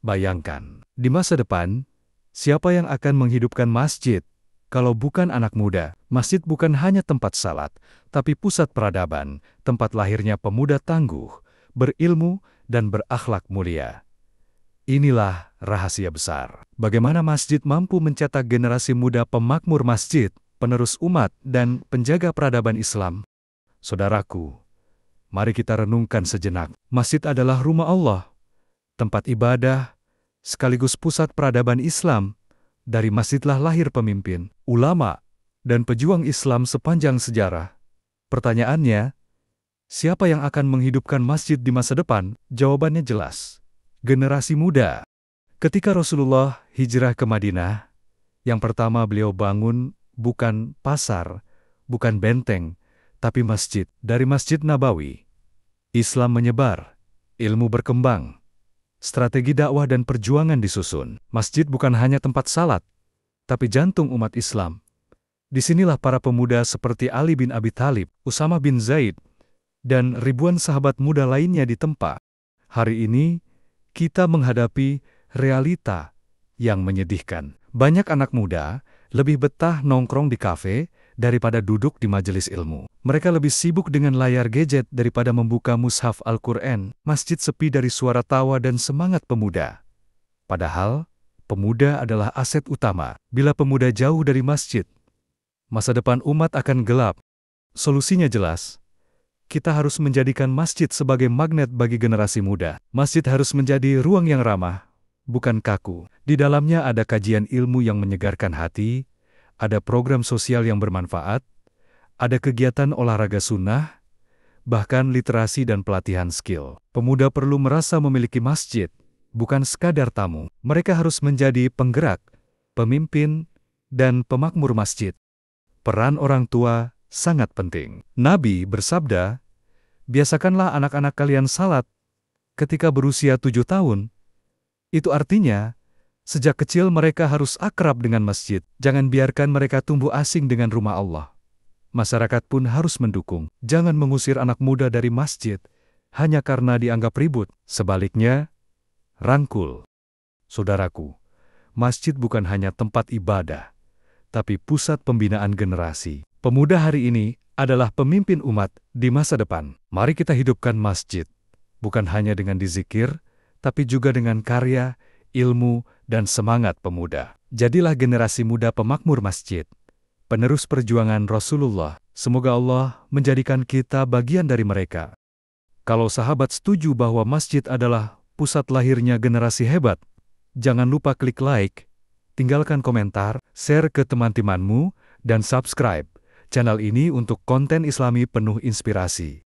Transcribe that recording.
Bayangkan, di masa depan, siapa yang akan menghidupkan masjid? Kalau bukan anak muda, masjid bukan hanya tempat salat, tapi pusat peradaban, tempat lahirnya pemuda tangguh, berilmu, dan berakhlak mulia. Inilah rahasia besar. Bagaimana masjid mampu mencetak generasi muda pemakmur masjid, penerus umat, dan penjaga peradaban Islam? Saudaraku, mari kita renungkan sejenak. Masjid adalah rumah Allah, tempat ibadah, sekaligus pusat peradaban Islam. Dari masjidlah lahir pemimpin, ulama, dan pejuang Islam sepanjang sejarah. Pertanyaannya, siapa yang akan menghidupkan masjid di masa depan? Jawabannya jelas. Generasi muda. Ketika Rasulullah hijrah ke Madinah, yang pertama beliau bangun bukan pasar, bukan benteng, tapi masjid. Dari Masjid Nabawi, Islam menyebar, ilmu berkembang, strategi dakwah dan perjuangan disusun. Masjid bukan hanya tempat salat, tapi jantung umat Islam. Disinilah para pemuda seperti Ali bin Abi Thalib, Usama bin Zaid, dan ribuan sahabat muda lainnya ditempa. Hari ini, kita menghadapi realita yang menyedihkan. Banyak anak muda lebih betah nongkrong di kafe daripada duduk di majelis ilmu. Mereka lebih sibuk dengan layar gadget daripada membuka mushaf Al-Quran. Masjid sepi dari suara tawa dan semangat pemuda. Padahal, pemuda adalah aset utama. Bila pemuda jauh dari masjid, masa depan umat akan gelap. Solusinya jelas. Kita harus menjadikan masjid sebagai magnet bagi generasi muda. Masjid harus menjadi ruang yang ramah, bukan kaku. Di dalamnya ada kajian ilmu yang menyegarkan hati, ada program sosial yang bermanfaat, ada kegiatan olahraga sunnah, bahkan literasi dan pelatihan skill. Pemuda perlu merasa memiliki masjid, bukan sekadar tamu. Mereka harus menjadi penggerak, pemimpin, dan pemakmur masjid. Peran orang tua sangat penting. Nabi bersabda, "Biasakanlah anak-anak kalian salat ketika berusia 7 tahun. Itu artinya, sejak kecil mereka harus akrab dengan masjid. Jangan biarkan mereka tumbuh asing dengan rumah Allah. Masyarakat pun harus mendukung. Jangan mengusir anak muda dari masjid hanya karena dianggap ribut. Sebaliknya, rangkul." Saudaraku, masjid bukan hanya tempat ibadah, tapi pusat pembinaan generasi. Pemuda hari ini adalah pemimpin umat di masa depan. Mari kita hidupkan masjid, bukan hanya dengan dizikir, tapi juga dengan karya, ilmu, dan semangat pemuda. Jadilah generasi muda pemakmur masjid, penerus perjuangan Rasulullah. Semoga Allah menjadikan kita bagian dari mereka. Kalau sahabat setuju bahwa masjid adalah pusat lahirnya generasi hebat, jangan lupa klik like, tinggalkan komentar, share ke teman-temanmu, dan subscribe channel ini untuk konten Islami penuh inspirasi.